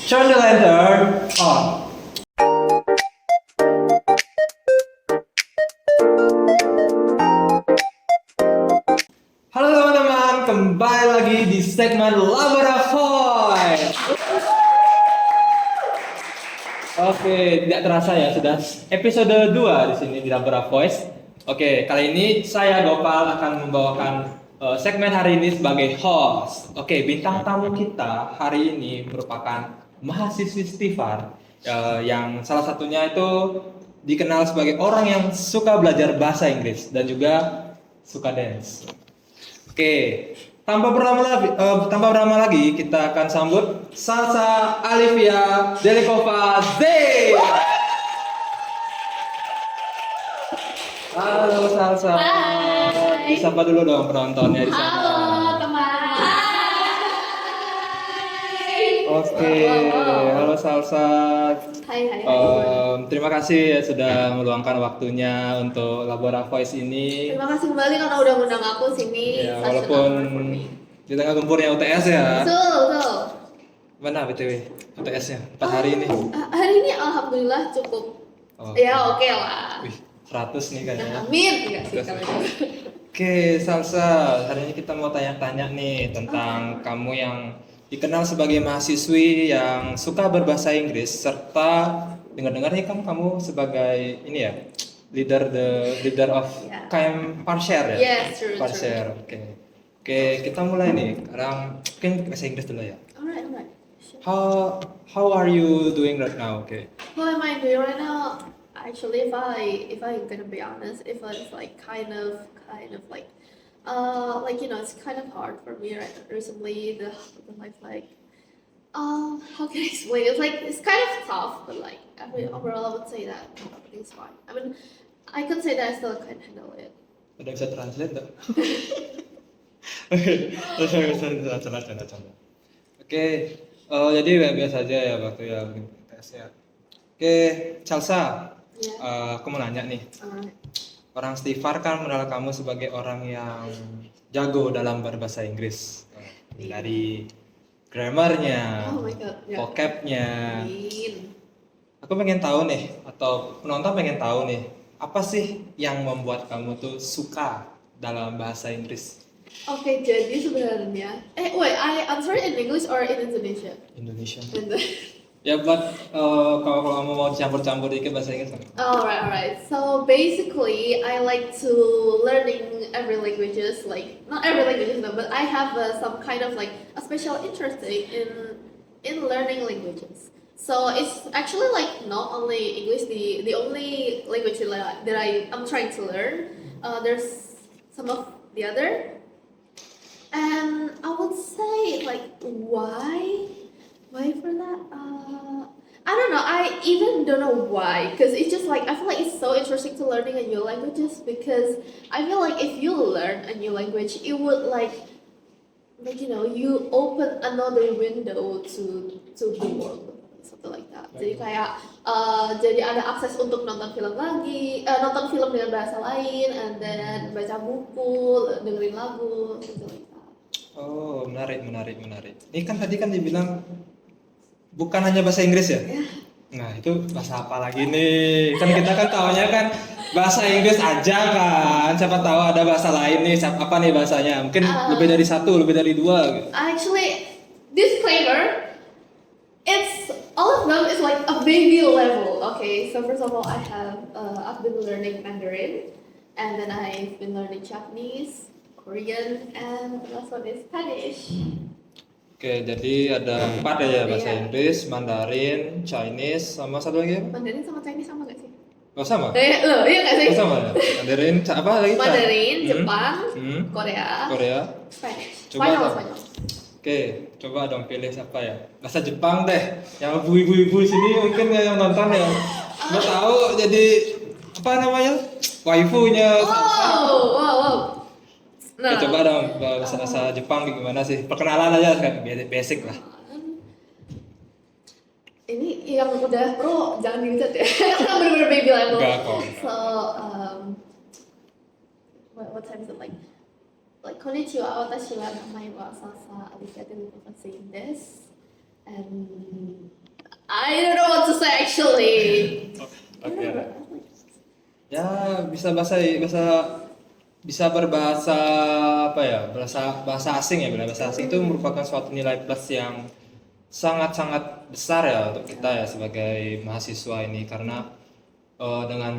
Turn the lantern on. Halo teman-teman, kembali lagi di segmen Labora Voice. Oke, tidak terasa ya sudah episode 2 di sini di Labora Voice. Oke, kali ini saya Gopal akan membawakan segmen hari ini sebagai host. Oke, bintang tamu kita hari ini merupakan mahasiswi Stifar yang salah satunya itu dikenal sebagai orang yang suka belajar bahasa Inggris dan juga suka dance. Oke, tanpa berlama lagi kita akan sambut Salsa Alivia Delikova Z. Halo Salsa. Hai. Disapa dulu dong penontonnya di sana. Halo teman. Oke, halo Salsa. Hai. Terima kasih ya sudah meluangkan waktunya untuk Labora Voice ini. Terima kasih kembali karena udah ngundang aku sini. Ya, Such an walaupun honor for me. di tengah gempurnya UTS ya. Betul. Mana BTW UTS-nya 4 hari ini? Hari ini alhamdulillah cukup. Oh. Ya oke lah. Wih, 100 nih kayaknya. Amin. Enggak sih Terus. kalau itu. Oke, Salsa, hari ini kita mau tanya-tanya nih tentang kamu yang dikenal sebagai mahasiswi yang suka berbahasa Inggris serta dengar-dengar nih kan kamu sebagai ini ya leader of Yeah. KM Parshare ya? Yes, true. Parshare, oke, kita mulai nih. Sekarang mungkin bahasa Inggris dulu ya. Alright. Sure. How are you doing right now? Oke. What am I doing right now? Actually, if I gonna be honest, if it's like kind of like it's kind of hard for me recently the life how can I explain it? It's kind of tough, but like overall I would say that everything's fine. I mean, I could say that I still can handle it. Ada bisa translate nggak? Oke, Oke, jadi biasa aja ya waktu ya bikin tes ya. Oke, Salsa, Yeah. aku mau nanya nih. Alright. Orang Stifar kan mengenal kamu sebagai orang yang jago dalam berbahasa Inggris. Dari grammarnya, Oh my god. Yeah. vocabnya. Amin. Aku pengen tahu nih, atau penonton pengen tahu nih, apa sih yang membuat kamu tuh suka dalam bahasa Inggris? Oke, jadi sebenarnya wait, I answer it in English or in Indonesia? Indonesia. In the Ya buat kalau kamu mau campur-campur dikit bahasa Inggris. Alright. So basically, I like to learning every languages. Like not every languages, no, but I have some kind of like a special interest in learning languages. So it's actually like not only English, the only language that I'm trying to learn. There's some of the other, and I would say like why for that? I don't know. I even don't know why. Because it's just like I feel like it's so interesting to learning a new languages. Because I feel like if you learn a new language, it would you open another window to the world, something like that. Jadi kayak jadi ada akses untuk nonton film lagi, nonton film dengan bahasa lain, and then baca buku, dengerin lagu, something like that. Oh, menarik. Ini kan tadi kan dibilang bukan hanya bahasa Inggris ya? Ya. Nah, itu bahasa apa lagi nih? Kan kita kan taunya kan bahasa Inggris aja kan. Siapa tahu ada bahasa lain nih, apa nih bahasanya? Mungkin lebih dari satu, lebih dari dua gitu. Actually, disclaimer, it's all of them is like a baby level. Okay, so first of all, I've been learning Mandarin, and then I've been learning Japanese, Korean, and the last one is Spanish. Oke, jadi ada 4 ya bahasa Iya. Inggris, Mandarin, Chinese, sama satu lagi apa? Mandarin sama Chinese sama gak sih? Oh sama? Loh, iya gak sih? Oh sama ya? Mandarin, apa lagi? Mandarin, Hmm? Jepang, Hmm? Korea, Korea. Spanish. Coba Spanyol, dong. Spanyol. Oke, coba dong pilih siapa ya? Bahasa Jepang deh. Yang ibu-ibu sini mungkin yang nonton ya. Nggak tahu jadi apa namanya? Waifunya. Wow. Oke, coba dong bahasa Jepang gimana sih? Perkenalan aja kan basic lah. Ini yang udah pro jangan diucap ya. Karena bener-bener baby level. Enggak kok. So what time is it like? Like konnichiwa, watashi wa namae wa Salsa Alivia Delikova saying this, and I don't know what to say actually. Oke. Ya bisa bisa berbahasa apa ya, bahasa asing ya, bahasa asing itu merupakan suatu nilai plus yang sangat-sangat besar ya untuk kita ya sebagai mahasiswa ini, karena dengan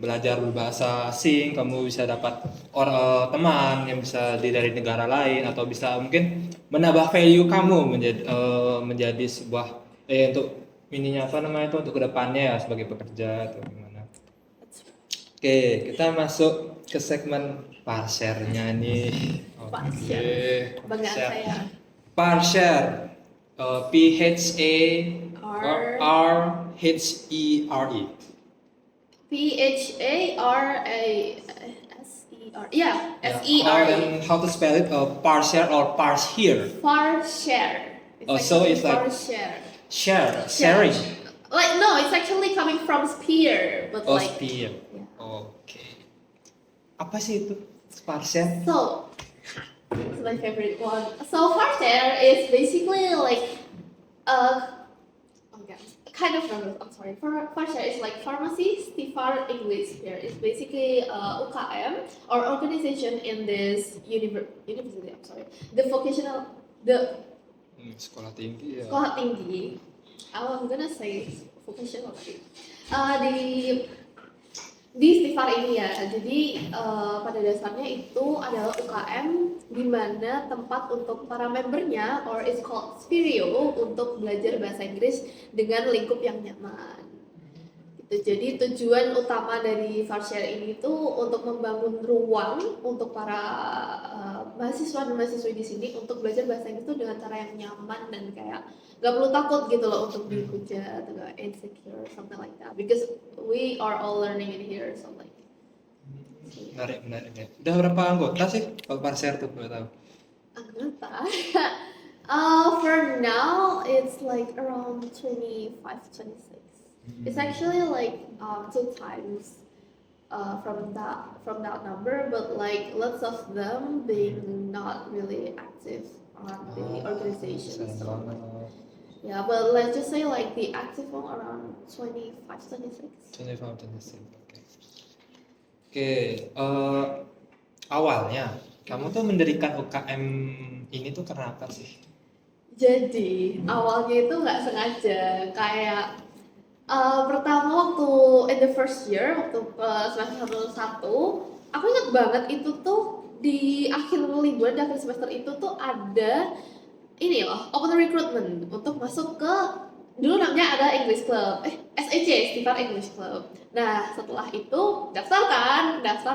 belajar berbahasa asing kamu bisa dapat teman yang bisa dari negara lain, atau bisa mungkin menambah value kamu menjadi sebuah untuk ininya apa namanya itu, untuk kedepannya ya sebagai pekerja atau gimana. Oke, kita masuk ke segmen parsernya nih. Parser. Banggaan saya. Parser. P-H-A-R-H-E-R-E. P-H-A-R-A-S-E-R. Yeah, S-E-R-E. And how to spell it? Parser or parse here? Parshare. So it's like parshare. Sharing. Like no, it's actually coming from spear, but like Spear. yeah. Oke. Apa sih itu? Parser? So, it's my favorite one. So, parshare is basically like okay, kind of nervous. I'm sorry. Parshare is like pharmacy. Stifar English here is basically UKM or organization in this university. I'm sorry. The Sekolah tinggi ya. sekolah tinggi. I was gonna say vocational tadi. Di Stifar ini ya, jadi pada dasarnya itu adalah UKM di mana tempat untuk para membernya, or it's called Spirio, untuk belajar bahasa Inggris dengan lingkup yang nyaman. Gitu. Jadi tujuan utama dari Farshare ini tuh untuk membangun ruang untuk para mahasiswa dan mahasiswi di sini untuk belajar bahasa Inggris tuh dengan cara yang nyaman dan kayak gak perlu takut gitu loh untuk dihujat atau gak insecure, something like that, because we are all learning in here, so like Menarik. Udah berapa anggota sih kalau Parser tuh, boleh tahu? anggota. For now it's like around 25, 26. It's actually like 2 times from that number, but like lots of them being not really active on the organization. So like, yeah, but let's just say like the active one around 25, 26. 25, 26. Oke. Awalnya kamu tuh mendirikan UKM ini tuh karena apa sih? Jadi awalnya itu nggak sengaja, kayak pertama waktu in the first year, waktu semester 1, aku ingat banget itu tuh di akhir liburan, di akhir semester itu tuh ada ini loh, open recruitment untuk masuk ke, dulu namanya ada English Club, SEC, Stifar English Club. Nah setelah itu daftar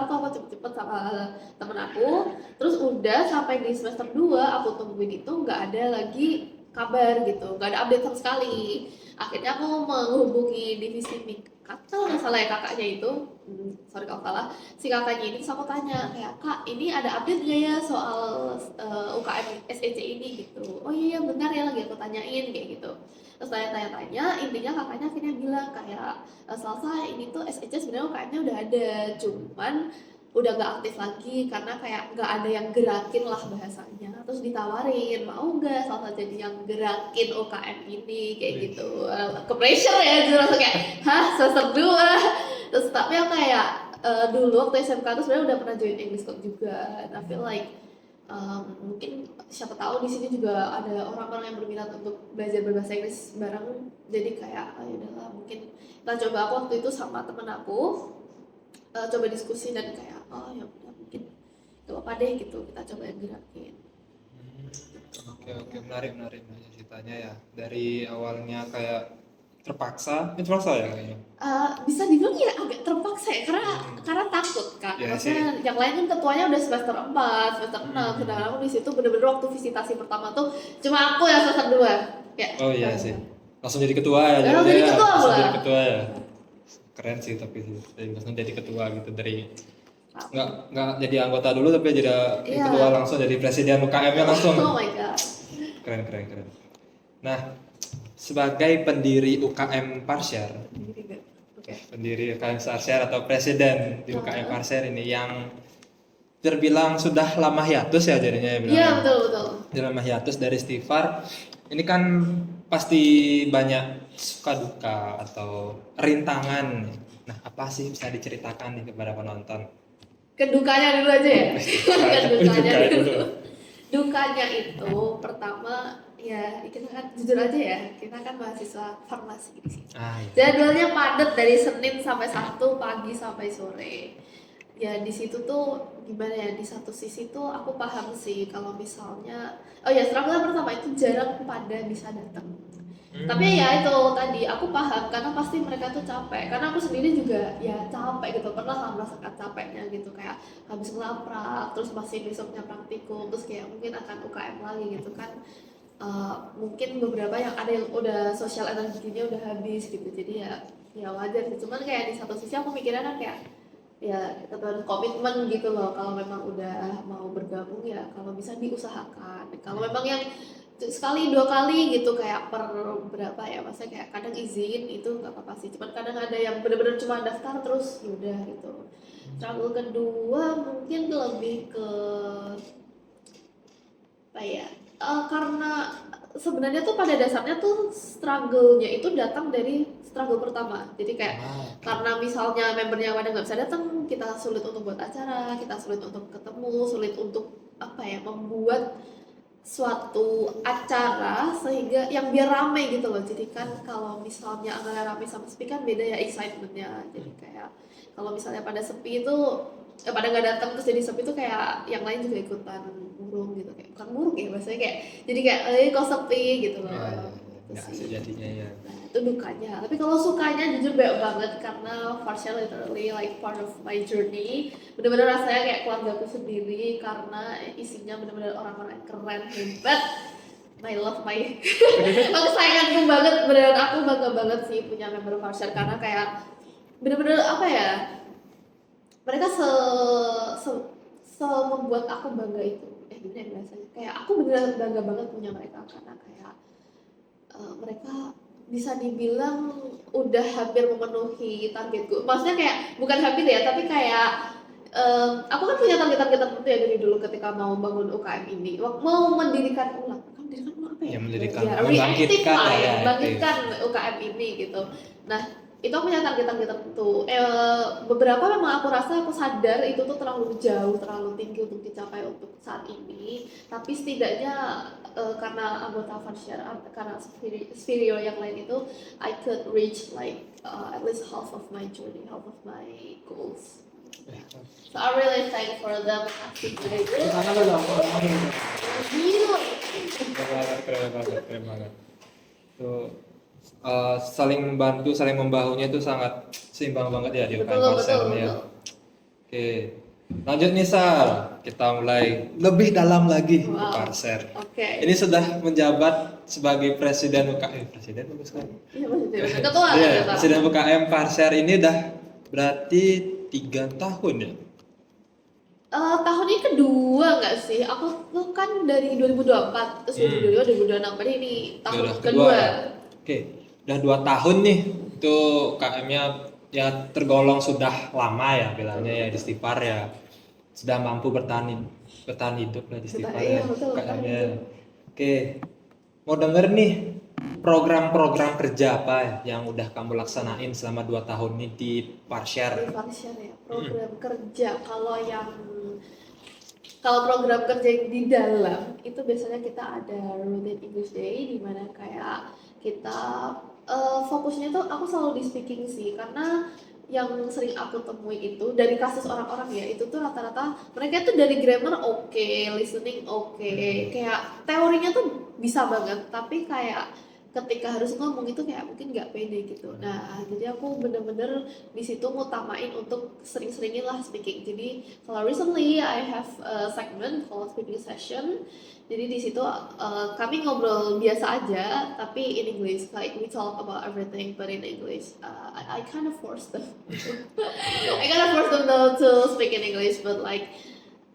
tuh aku cepet-cepet sama temen aku, terus udah sampai di semester 2 aku tungguin itu nggak ada lagi kabar gitu, nggak ada update sama sekali. Akhirnya aku menghubungi divisi Mikat, kalau nggak salah ya kakaknya itu, sorry kalau salah, si kakaknya ini, terus aku tanya kayak, Kak ini ada update nggak ya soal UKM SEC ini gitu. Oh iya benar ya, lagi aku tanyain kayak gitu. Terus tanya, intinya kakaknya akhirnya bilang kayak, Salsa ini tuh SEC sebenarnya UKM-nya udah ada, cuman udah gak aktif lagi karena kayak gak ada yang gerakin lah bahasanya. Terus ditawarin, mau gak Salsa jadi yang gerakin UKM ini kayak gitu. Ke pressure ya, jadi langsung kayak, hah semester 2. Terus tapi aku kayak dulu waktu SMK tuh sebenarnya udah pernah join English Club juga. I feel like mungkin siapa tahu di sini juga ada orang-orang yang berminat untuk belajar berbahasa Inggris bareng. Jadi kayak ya udahlah, mungkin kita coba. Aku waktu itu sama temen aku coba diskusi dan kayak ya udah mungkin gak apa-apa deh gitu, kita coba yang gerakin. Oke, menarik ceritanya ya. Dari awalnya kayak terpaksa ya kayaknya. Bisa dibilang ya agak terpaksa ya, karena takut kan. Ya, maksudnya yang lain kan ketuanya udah semester 4, semester 6, sedangkan aku di situ bener-bener waktu visitasi pertama tuh cuma aku yang semester 2. Ya. Oh iya sih. Langsung jadi ketua ya. Langsung jadi ketua langsung pula. jadi ketua ya. Keren sih, tapi langsung jadi ketua gitu, dari nggak jadi anggota dulu tapi jadi ketua, langsung jadi presiden UKM-nya langsung. Oh my god. Keren. Nah, sebagai pendiri UKM Parser, pendiri UKM Parser atau presiden di UKM Parser ini yang terbilang sudah lama hiatus ya jadinya ya. Iya betul. Lama hiatus dari Stifar. Ini kan pasti banyak suka duka atau rintangan. Nah, apa sih bisa diceritakan nih kepada penonton? Kedukanya dulu aja ya. Kedukanya Duka dulu. dulu. Dukanya itu pertama ya kita kan jujur aja ya, kita kan mahasiswa farmasi di sini. Iya. Jadwalnya padat dari Senin sampai Sabtu pagi sampai sore. Ya di situ tuh gimana ya, di satu sisi tuh aku paham sih kalau misalnya oh ya struggle pertama itu jarang pada bisa datang. Tapi ya itu tadi aku paham karena pasti mereka tuh capek. Karena aku sendiri juga ya capek gitu, pernah lah merasakan capeknya gitu kayak habis ngelaprak, terus masih besoknya praktikum, terus kayak mungkin akan UKM lagi gitu kan. Mungkin beberapa yang ada yang udah sosial energinya udah habis gitu, jadi ya wajar sih. Cuman kayak di satu sisi aku mikirnya kan kayak ya tetap harus komitmen gitu loh, kalau memang udah mau bergabung ya kalau bisa diusahakan. Kalau memang yang sekali dua kali gitu kayak per berapa ya, maksudnya kayak kadang izin itu nggak apa-apa sih, cuman kadang ada yang bener-bener cuma daftar terus yaudah gitu. Struggle kedua mungkin lebih ke apa ya, karena sebenarnya tuh pada dasarnya tuh struggle-nya itu datang dari struggle pertama. Jadi kayak karena misalnya membernya pada nggak bisa datang, kita sulit untuk buat acara, kita sulit untuk ketemu, sulit untuk apa ya, membuat suatu acara sehingga yang biar rame gitu loh. Jadi kan kalau misalnya anggaran rame sama sepi kan beda ya excitementnya. Jadi kayak kalau misalnya pada sepi itu pada nggak datang terus jadi sepi itu kayak yang lain juga ikutan murung gitu, kayak bukan murung ya bahasanya, kayak jadi kayak kok sepi gitu loh. Itu Nggak sih. sejatinya ya. Nah, itu dukanya. Tapi kalau sukanya jujur banyak banget karena Farsha literally like part of my journey. Bener-bener rasanya kayak keluargaku sendiri karena isinya bener-bener orang-orang yang keren, hebat. My love, my kesayanganku banget. Beneran aku bangga banget sih punya member Farsha karena kayak bener-bener apa ya, mereka se membuat aku bangga itu. Gimana ya bahasanya? Kayak aku beneran bangga banget punya mereka karena kayak mereka bisa dibilang udah hampir memenuhi targetku. Maksudnya kayak bukan hampir ya, tapi kayak aku kan punya target-target tertentu ya dari dulu ketika mau bangun UKM ini, mau mendirikan ulang. Kan mendirikan ulang apa ya? Mendirikan, Ya, reactive membangkitkan lah, ya. membangkitkan UKM ini gitu. Nah, itu aku punya target-target tertentu. Beberapa memang aku rasa aku sadar itu tuh terlalu jauh, terlalu tinggi untuk dicapai untuk saat ini. Tapi setidaknya karena anggota Fanshair, karena Sphero yang lain itu, I could reach like at least half of my journey, half of my goals. So I really thank for them. Makasih guys. Gila. Keren banget. Tuh saling membantu, saling membahunya itu sangat seimbang banget ya di UKM Betul, Parser betul, nih ya. betul. Oke, lanjut nih Sal, kita mulai lebih dalam lagi ke Wow. Parser. Oke. Ini sudah menjabat sebagai presiden UKM, presiden bagus kan? Iya, maksudnya ketua. Iya, ketua. presiden UKM Parser ini udah berarti 3 tahun ya. Tahun ini kedua nggak sih? Aku tuh kan dari 2024, terus 2022, 2026, berarti ini tahun Udah kedua. ya. Oke, udah 2 tahun nih. Itu KM-nya ya tergolong sudah lama ya bilangnya ya di Stipar ya. Sudah mampu bertahan hidup lah di Stipar Iya, ya betul, KM-nya. betul. Oke, mau denger nih program-program kerja apa yang udah kamu laksanain selama 2 tahun ini di Parshare? Di Fanshair ya, program kerja. Kalau program kerja yang di dalam itu biasanya kita ada routine English day, di mana kayak kita fokusnya tuh aku selalu di speaking sih, karena yang sering aku temui itu dari kasus orang-orang ya, itu tuh rata-rata mereka tuh dari grammar oke, listening oke, kayak teorinya tuh bisa banget, tapi kayak ketika harus ngomong itu kayak mungkin nggak pede gitu. Nah, jadi aku bener-bener di situ ngutamain untuk sering-seringin lah speaking. Jadi kalau recently I have a segment called speaking session. Jadi di situ kami ngobrol biasa aja, tapi in English, like we talk about everything but in English. I kind of force them. I kind of force them to speak in English, but like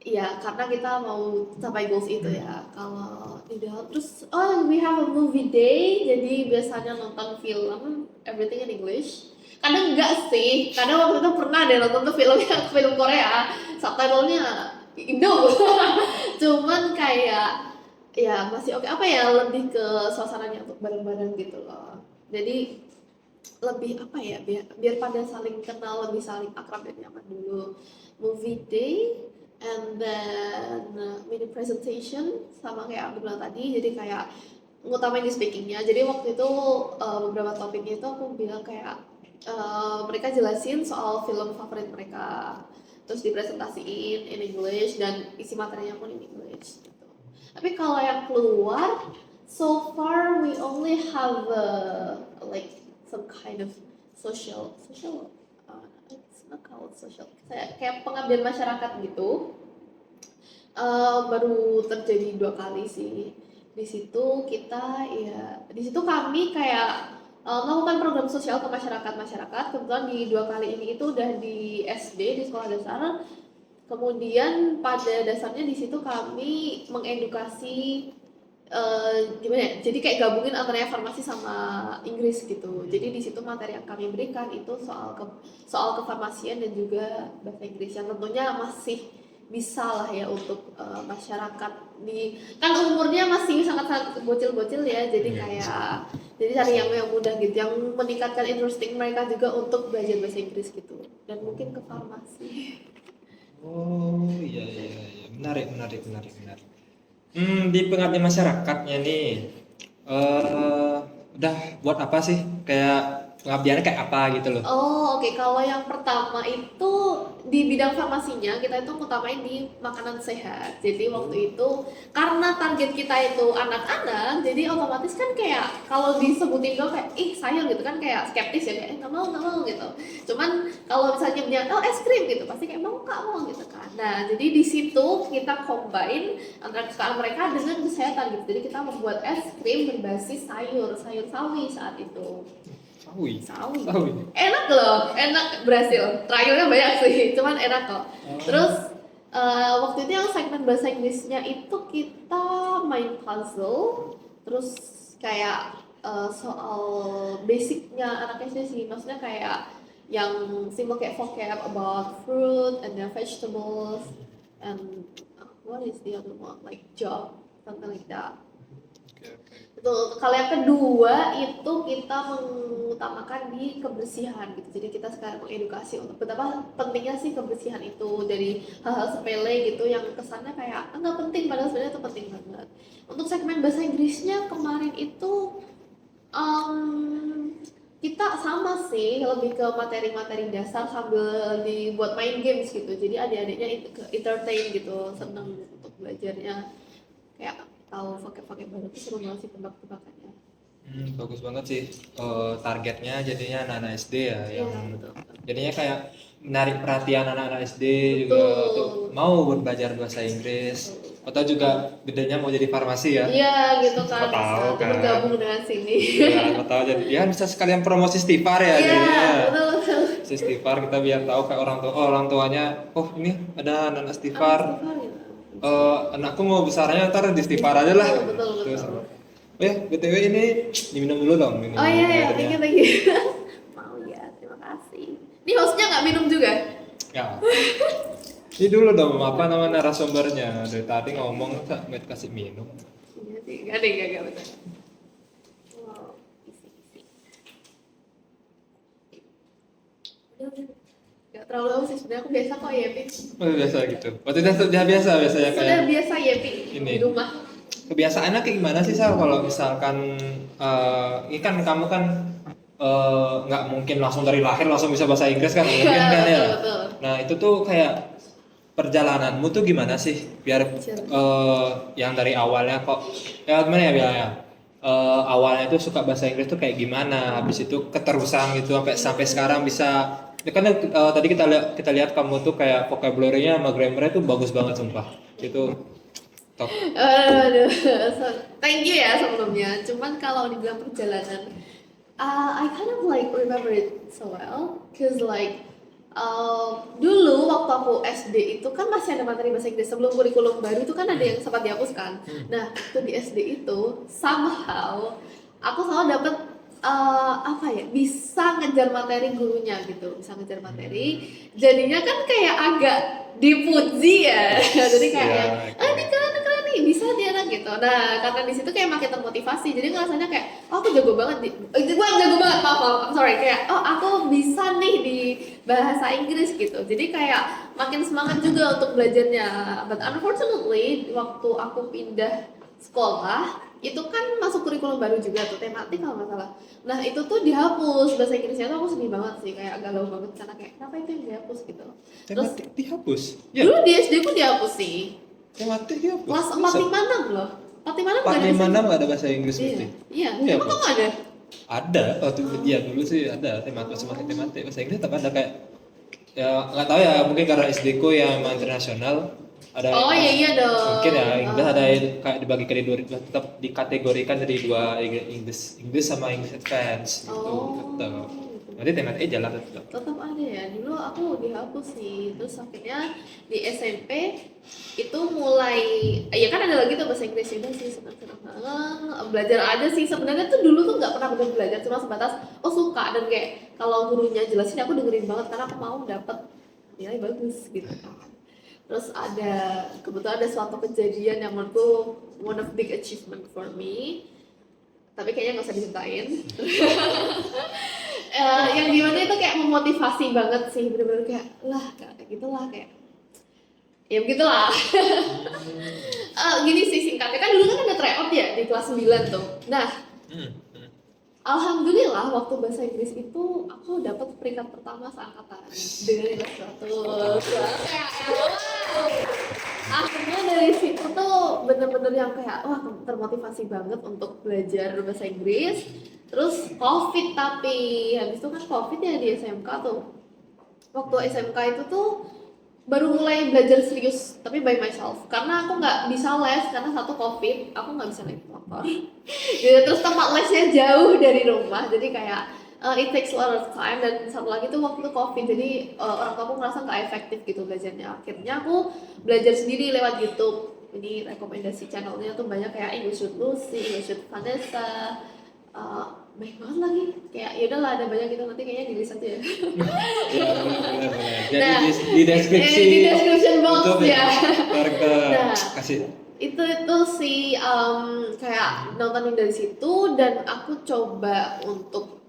ya karena kita mau capai goals itu ya. Kalau di dalam terus we have a movie day, jadi biasanya nonton film everything in English. Kadang enggak sih, kadang waktu itu pernah deh nonton tuh film Korea, subtitlenya Indo. Cuman kayak ya masih oke, apa ya, lebih ke suasananya untuk bareng-bareng gitu loh. Jadi lebih apa ya, biar pada saling kenal, lebih saling akrab dan nyaman dulu. Movie day and then mini presentation sama kayak aku bilang tadi, jadi kayak ngutamain di speakingnya. Jadi waktu itu beberapa topiknya itu aku bilang kayak mereka jelasin soal film favorit mereka, terus dipresentasiin in English dan isi materinya pun in English gitu. Tapi kalau yang keluar, so far we only have like some kind of social it's not called social, kayak pengabdian masyarakat gitu. Baru terjadi 2 kali sih. Di situ kita ya, di situ kami kayak melakukan program sosial ke masyarakat. Kebetulan di 2 kali ini itu udah di SD, di sekolah dasar. Kemudian pada dasarnya di situ kami mengedukasi gimana ya? Jadi kayak gabungin antara farmasi sama Inggris gitu. Jadi di situ materi yang kami berikan itu soal kefarmasian dan juga bahasa Inggris yang tentunya masih bisa lah ya untuk masyarakat di, kan umurnya masih sangat-sangat bocil-bocil ya. Jadi kayak cari yang mudah gitu, yang meningkatkan interesting mereka juga untuk belajar bahasa Inggris gitu. Dan mungkin ke farmasi. Oh iya iya iya, menarik. Di pengabdian masyarakatnya nih, udah buat apa sih? Kayak pengabdiannya kayak apa gitu loh? Oh, oke. Kalau yang pertama itu di bidang farmasinya kita itu utamain di makanan sehat. Jadi waktu itu karena target kita itu anak-anak, jadi otomatis kan kayak kalau disebutin dong kayak ih sayang gitu kan, kayak skeptis ya, kayak nggak mau gitu. Cuman kalau misalnya punya oh es krim gitu pasti kayak mau kak mau gitu kan. Nah jadi di situ kita combine antara kesukaan mereka dengan kesehatan gitu. Jadi kita membuat es krim berbasis sayur sawi saat itu. Sawi. Sawi. Sawi. Enak loh, enak, berhasil. Trialnya banyak sih, cuman enak kok. Terus waktu itu yang segmen bahasa Inggrisnya itu kita main puzzle, terus kayak soal basicnya anak SD sih, maksudnya kayak yang simple kayak vocab about fruit and then vegetables and what is the other one, like job, something like that. Betul. Kalau yang kedua itu kita mengutamakan di kebersihan gitu. Jadi kita sekarang mengedukasi untuk betapa pentingnya sih kebersihan itu, dari hal-hal sepele gitu yang kesannya kayak enggak penting padahal sebenarnya itu penting banget. Untuk segmen bahasa Inggrisnya kemarin itu kita sama sih, lebih ke materi-materi dasar sambil dibuat main games gitu. Jadi adik-adiknya entertain gitu, seneng untuk belajarnya, kayak tahu pakai baru tuh seru banget sih tebak-tebakannya. Bagus banget sih. Targetnya jadinya anak-anak SD ya, Iya, yang betul. jadinya kayak menarik perhatian anak-anak SD juga Betul. untuk mau belajar bahasa Inggris, atau juga gedenya mau jadi farmasi ya. Iya gitu kan, Siapa tahu bisa kan. bergabung dengan sini. Ya, atau jadi ya bisa sekalian promosi Stifar ya Iya, jadinya. betul. Si Stifar kita biar tahu kayak orang tua, oh orang tuanya, oh ini ada anak Stifar. Anakku mau besarnya ntar di Stifar aja lah. Betul. Terus, oh ya, BTW ini diminum dulu dong. Minum Oh iya, airnya. thank you. Mau ya, terima kasih. Ini hostnya nggak minum juga? Ya. Ini dulu dong, apa nama narasumbernya? Dari tadi ngomong, tak kasih minum. Iya sih, nggak betul. Wow, isi. Gak terlalu lama sih sebenarnya, aku biasa kok Yepi. Oh, biasa gitu. Waktu itu sudah biasa biasanya kayak Sudah biasa Yepi ini. di rumah. Kebiasaannya kayak gimana sih Sal kalau misalkan ini kan kamu kan nggak mungkin langsung dari lahir langsung bisa bahasa Inggris kan mungkin kan ya. Betul. Nah itu tuh kayak perjalananmu tuh gimana sih biar yang dari awalnya kok ya gimana ya bilangnya awalnya tuh suka bahasa Inggris tuh kayak gimana, habis itu keterusan gitu sampai sekarang bisa ya kan tadi kita lihat kamu tuh kayak vocabulary-nya sama grammar-nya tuh bagus banget sumpah itu top. Aduh, thank you ya sebelumnya. Cuman kalau dibilang perjalanan, I kind of like remember it so well, cause like dulu waktu aku SD itu kan masih ada materi bahasa Inggris sebelum kurikulum baru itu kan ada yang sempat dihapuskan. Nah itu di SD itu somehow aku selalu dapet apa ya, bisa ngejar materi gurunya gitu, bisa ngejar materi, jadinya kan kayak agak dipuji ya. Jadi kayak ini keren nih, bisa dia anak gitu. Nah karena di situ kayak makin termotivasi, jadi ngerasanya kayak oh, aku jago banget bukan jago banget, maaf, I'm sorry, kayak oh aku bisa nih di bahasa Inggris gitu. Jadi kayak makin semangat juga untuk belajarnya. But unfortunately waktu aku pindah sekolah itu kan masuk kurikulum baru juga tuh, tematik kalau nggak salah. Nah itu tuh dihapus bahasa Inggrisnya tuh, aku sedih banget sih, kayak galau banget karena kayak kenapa itu yang dihapus gitu. Terus Tematik dihapus. dulu Ya, di SD pun dihapus sih. tematik dihapus. Kelas 4, Bisa. 5, 6 loh. 4, 5, 6 nggak ada 456 bahasa nggak ada bahasa Inggris Inggris. berarti. Iya, Iya, emang Bos. kamu ada? Ada waktu dia dulu sih ada tematik bahasa Inggris, tapi ada kayak ya nggak tahu ya, mungkin karena SD ku yang emang internasional ada Oh iya dong. mungkin ya Inggris ada kayak dibagi tetap dikategorikan jadi dua, Inggris sama English Advance gitu. Oh. Tetap. Nanti tematik jalan tetap. Tetap ada ya. Dulu aku dihapus sih. Terus akhirnya di SMP itu mulai ya kan ada lagi tuh bahasa Inggris, udah sih senang-senang banget belajar aja sih. Sebenarnya tuh dulu tuh nggak pernah benar belajar, cuma sebatas oh suka, dan kayak kalau gurunya jelasin aku dengerin banget karena aku mau dapet nilai bagus gitu. Terus kebetulan ada suatu kejadian yang menurutku one of big achievement for me, tapi kayaknya nggak usah diceritain. Yang dimana itu kayak memotivasi banget sih, bener-bener kayak lah kayak gitulah, kayak ya begitulah. Gini sih singkatnya, kan dulu kan ada tryout ya di kelas 9 tuh. Nah alhamdulillah waktu bahasa Inggris itu aku dapat peringkat pertama seangkatan dengan nilai 100. Akhirnya dari situ tuh bener-bener yang kayak wah termotivasi banget untuk belajar bahasa Inggris. Terus COVID, tapi habis itu kan COVID ya di SMK tuh. Waktu SMK itu tuh baru mulai belajar serius, tapi by myself, karena aku nggak bisa les karena satu COVID, aku nggak bisa naik motor. Gitu, terus tempat lesnya jauh dari rumah, jadi kayak it takes a lot of time, dan satu lagi tuh waktu itu COVID, jadi orang tua aku ngerasa nggak efektif gitu belajarnya. Akhirnya aku belajar sendiri lewat YouTube. Ini rekomendasi channelnya tuh banyak kayak English with Lucy, English with Vanessa, baik banget lagi, kayak yaudah ada banyak gitu, nanti kayaknya di list aja ya. Ya, boleh. Jadi Nah, di deskripsi di description box YouTube ya. Ntar ke Nah, kasih. itu sih kayak nontonin dari situ, dan aku coba untuk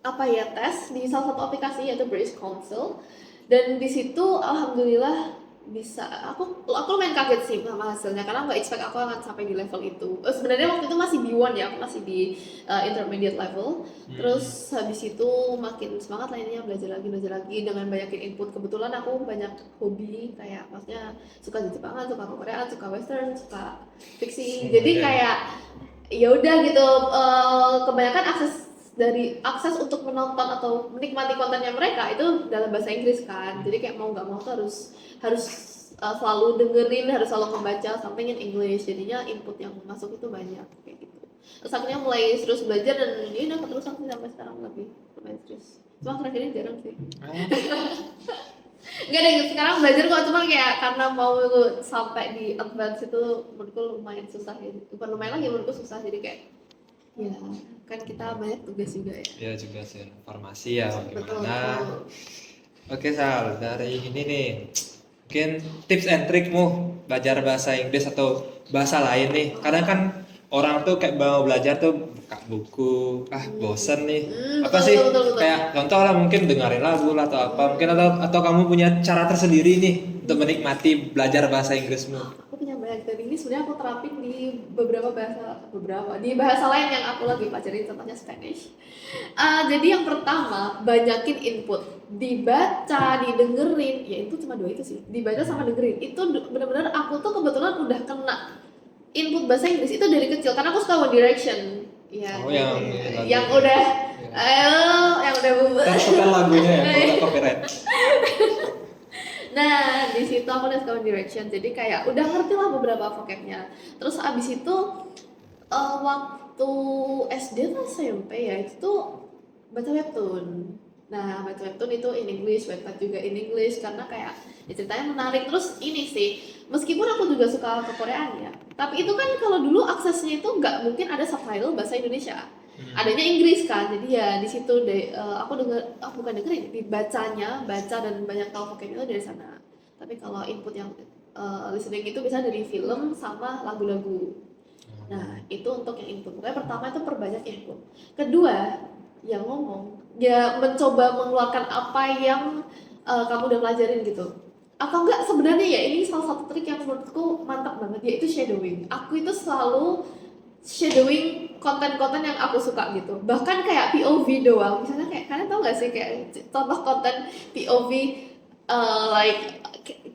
tes di salah satu aplikasi yaitu British Council, dan di situ alhamdulillah bisa. Aku lumayan kaget sih sama hasilnya, karena nggak expect aku akan sampai di level itu. Sebenarnya waktu itu masih B1 ya, aku masih di intermediate level. Terus habis itu makin semangat lainnya, belajar lagi dengan banyakin input. Kebetulan aku banyak hobi, kayak maksudnya suka Jepangan, suka Koreaan, suka Western, suka fiksi. Jadi kayak ya udah gitu, kebanyakan akses untuk menonton atau menikmati kontennya mereka itu dalam bahasa Inggris kan. Jadi kayak mau nggak mau tuh harus selalu dengerin, harus selalu membaca something in English. Jadinya input yang masuk itu banyak kayak gitu. Terus akhirnya mulai terus belajar, dan ini udah keterusan sih sampai sekarang, lebih lumayan serius. Cuma akhir-akhir ini jarang sih. Enggak deh, sekarang belajar kok, cuma kayak karena mau sampai di advance itu menurutku lumayan susah ya. Bukan lumayan lagi, menurutku susah, jadi kayak ya kan kita banyak tugas juga ya. Ya juga sih, farmasi ya Betul. gimana. Oke Sal, dari ini nih mungkin tips and trikmu belajar bahasa Inggris atau bahasa lain nih. Kadang kan orang tuh kayak mau belajar tuh buka buku, bosen nih. Apa sih? Betul. Kayak contoh lah, mungkin dengerin lagu lah atau apa. Mungkin atau kamu punya cara tersendiri nih untuk menikmati belajar bahasa Inggrismu. Aku punya banyak, dan ini sebenarnya aku terapin di di bahasa lain yang aku lagi pelajarin, contohnya Spanish. Jadi yang pertama, banyakin input, dibaca, didengerin, ya itu cuma dua itu sih, dibaca sama dengerin. Itu benar-benar aku tuh kebetulan udah kena input bahasa Inggris itu dari kecil, karena aku suka One Direction. Ya, Oh, yang udah yang udah bubar. Tersetel lagunya ya, kalau udah copyright. Nah, di situ aku udah suka One Direction, jadi kayak udah ngerti lah beberapa vocabnya. Terus abis itu waktu SD atau SMP ya, itu tuh baca webtoon. Nah, baca webtoon itu in English, Wattpad juga in English, karena kayak ya ceritanya menarik. Terus ini sih, meskipun aku juga suka ke Koreaan ya, tapi itu kan kalau dulu aksesnya itu nggak mungkin ada subtitle bahasa Indonesia. Adanya Inggris kan, jadi ya di situ deh aku bukan dengerin, dibacanya, baca dan banyak tahu vocabnya itu dari sana. Tapi kalau input yang listening itu bisa dari film sama lagu-lagu. Nah, itu untuk yang input. Pokoknya pertama itu perbanyak input. Kedua, yang ngomong, ya mencoba mengeluarkan apa yang kamu udah pelajarin gitu. Atau enggak sebenarnya ya ini salah satu trik yang menurutku mantap banget, yaitu shadowing. Aku itu selalu shadowing konten-konten yang aku suka gitu. Bahkan kayak POV doang. Misalnya kayak kalian tau gak sih kayak contoh konten POV like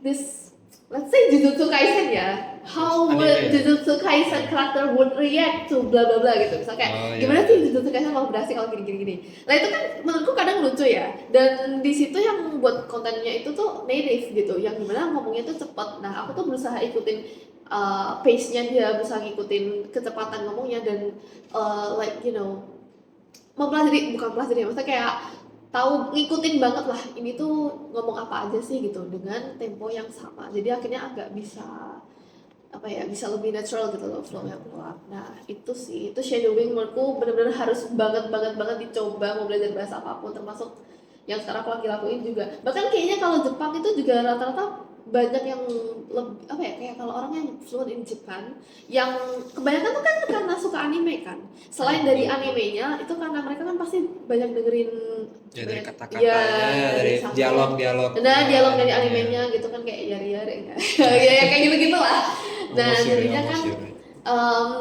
this, let's say Jujutsu Kaisen ya. How Anime. would Jujutsu Kaisen character would react to bla bla bla gitu. Misalnya kayak Oh, iya, gimana iya. sih Jujutsu Kaisen mau berhasil kalau gini gini gini. Nah itu kan menurutku kadang lucu ya. Dan di situ yang buat kontennya itu tuh native gitu. Yang gimana ngomongnya tuh cepet. Nah aku tuh berusaha ikutin pace-nya dia, berusaha ngikutin kecepatan ngomongnya dan like you know mempelajari, bukan pelajari, maksudnya kayak tahu ngikutin banget lah ini tuh ngomong apa aja sih gitu dengan tempo yang sama. Jadi akhirnya agak bisa apa ya, bisa lebih natural gitu loh flow yang keluar. Nah itu sih, itu shadowing menurutku bener-bener harus banget banget banget dicoba mau belajar bahasa apapun, termasuk yang sekarang aku lagi lakuin juga. Bahkan kayaknya kalau Jepang itu juga rata-rata banyak yang lebih apa ya, kayak kalau orang yang fluent in Japan yang kebanyakan tuh kan karena suka anime kan. Selain dari animenya itu karena mereka kan pasti banyak dengerin Ya dari banyak- kata-katanya, ya, dari sampai- dialog-dialog. nah dialog dari Iya. animenya gitu kan kayak yari-yari ya ya kayak gitu-gitu lah. Nah jadinya kan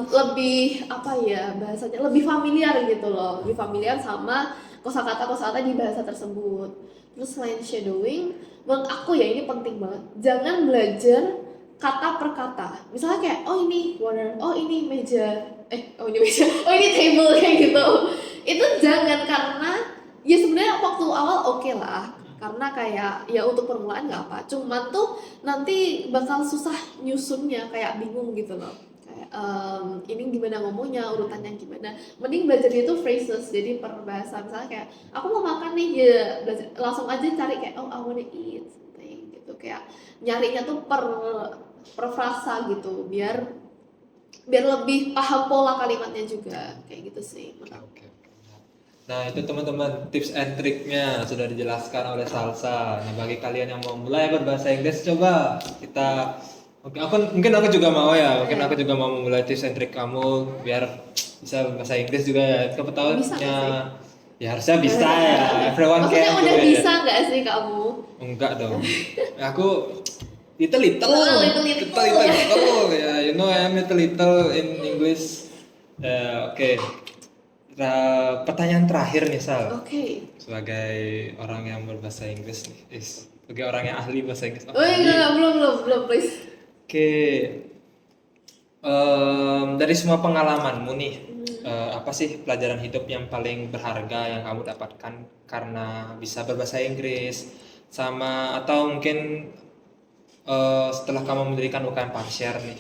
lebih apa ya bahasanya, lebih familiar gitu loh, lebih familiar sama kosakata di bahasa tersebut. Terus selain shadowing, menurut aku ya ini penting banget, jangan belajar kata per kata. Misalnya kayak oh ini water, oh ini meja, oh ini meja, oh ini table kayak gitu. Itu jangan, karena ya sebenarnya waktu awal oke lah, karena kayak ya untuk permulaan nggak apa. Cuman tuh nanti bakal susah nyusunnya, kayak bingung gitu loh. Kayak ini gimana ngomongnya, urutannya gimana. Mending belajarnya itu phrases, jadi per bahasa. Misalnya kayak aku mau makan nih, ya belajar, langsung aja cari kayak oh I wanna eat something gitu. Kayak nyarinya tuh per frasa gitu, biar lebih paham pola kalimatnya juga kayak gitu sih. Oke. Nah itu teman-teman tips and triknya sudah dijelaskan oleh Salsa. Nah bagi kalian yang mau mulai berbahasa Inggris, coba kita. Oke, mungkin aku juga mau ya. Mungkin aku juga mau memulai tips and trik kamu biar bisa bahasa Inggris juga ya. Siapa tahu Bisa nggak sih? ya harusnya bisa ya. Everyone Maksudnya can udah do it. bisa nggak sih kamu? Enggak dong. Aku little Little. ya. You know I'm little in English. Oke. Pertanyaan terakhir nih Sal. Oke. Sebagai orang yang berbahasa Inggris nih, sebagai orang yang ahli bahasa Inggris. Oh iya, belum please. Oke. Dari semua pengalamanmu nih, apa sih pelajaran hidup yang paling berharga yang kamu dapatkan karena bisa berbahasa Inggris? Atau mungkin setelah kamu mendirikan UKM Parshare nih?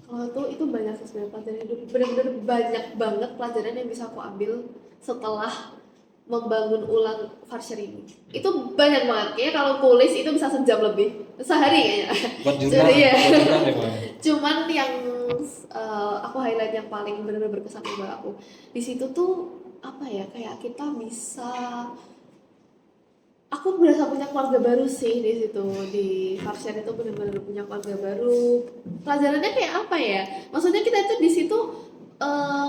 Kalau itu banyak sih sebenarnya pelajaran hidup, bener-bener banyak banget pelajaran yang bisa aku ambil setelah membangun ulang Farshare ini. Itu banyak banget, kayaknya kalau tulis itu bisa sejam lebih, sehari kayaknya. Buat jurnal, Iya. buat jurnal ya, Bang? Cuman yang aku highlight yang paling benar-benar berkesan buat aku di situ tuh apa ya, kayak kita bisa, aku berasa punya keluarga baru sih di situ, di Farshare itu benar-benar punya keluarga baru. Pelajarannya kayak apa ya, maksudnya kita itu di situ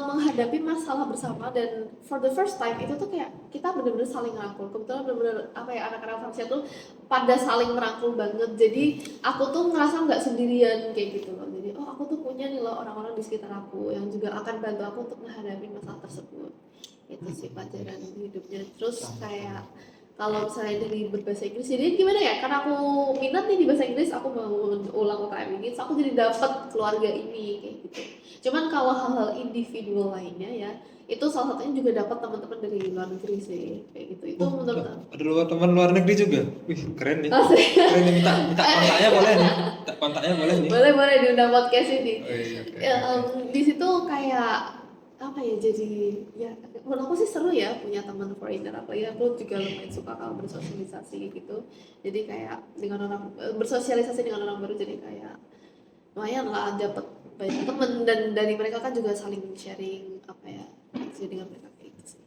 menghadapi masalah bersama, dan for the first time itu tuh kayak kita benar-benar saling merangkul. Kebetulan benar-benar apa ya, anak-anak Farshare tuh pada saling merangkul banget, jadi aku tuh ngerasa nggak sendirian kayak gitu loh. Jadi oh aku tuh punya nih loh orang-orang di sekitar aku yang juga akan bantu aku untuk menghadapi masalah tersebut. Itu sih pelajaran hidupnya. Terus kayak kalau misalnya dari berbahasa Inggris, jadi gimana ya, karena aku minat nih di bahasa Inggris, aku mau ulang UKM ini, so aku jadi dapat keluarga ini kayak gitu. Cuman kalau hal-hal individual lainnya ya, itu salah satunya juga dapat teman-teman dari luar negeri sih kayak gitu. Itu menurut Ada teman luar negeri juga. Wih, keren nih. Asik. Keren nih, minta kontaknya boleh nih. Minta kontaknya boleh nih. boleh diundang podcast ini. Oh, iya, oke. Ya, di situ kayak apa ya, jadi ya menurut aku sih seru ya punya teman foreigner, apalagi aku juga lumayan suka kalau bersosialisasi gitu. Jadi kayak dengan orang bersosialisasi dengan orang baru, jadi kayak lumayan lah dapat banyak temen, dan dari mereka kan juga saling sharing apa ya sih dengan mereka kayak gitu sih.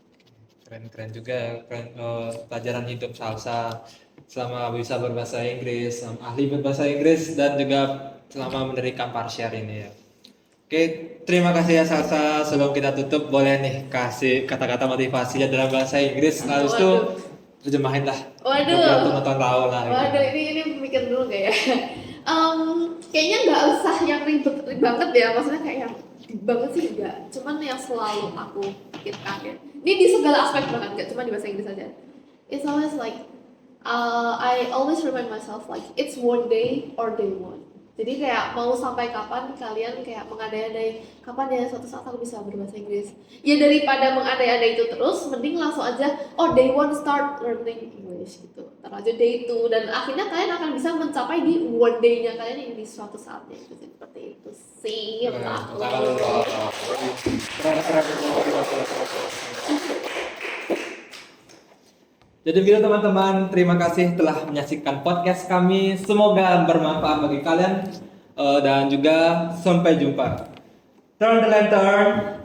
Keren juga, keren, pelajaran hidup Salsa. selama bisa berbahasa Inggris, ahli berbahasa Inggris dan juga selama mendirikan Parshare ini ya. Oke, terima kasih ya Salsa. Sebelum kita tutup, boleh nih kasih kata-kata motivasinya dalam bahasa Inggris. Harus tuh terjemahin lah. Waduh. Nonton tahu lah. Waduh, ini mikir dulu gak ya? Kayaknya nggak usah yang ribet banget ya, maksudnya kayak yang ribet banget sih enggak. Cuman yang selalu aku pikirkan ya. Ini di segala aspek banget, gak cuma di bahasa Inggris aja. It's always like, I always remind myself like it's one day or day one. Jadi kayak mau sampai kapan kalian kayak mengandai-andai kapan ya suatu saat aku bisa berbahasa Inggris. Ya daripada mengandai-andai itu terus, mending langsung aja day one start learning English gitu. Ntar aja day two dan akhirnya kalian akan bisa mencapai di one day-nya kalian yang di suatu saatnya gitu. Seperti itu sih. Jadi begitu teman-teman, terima kasih telah menyaksikan podcast kami. Semoga bermanfaat bagi kalian dan juga sampai jumpa. Turn the lantern.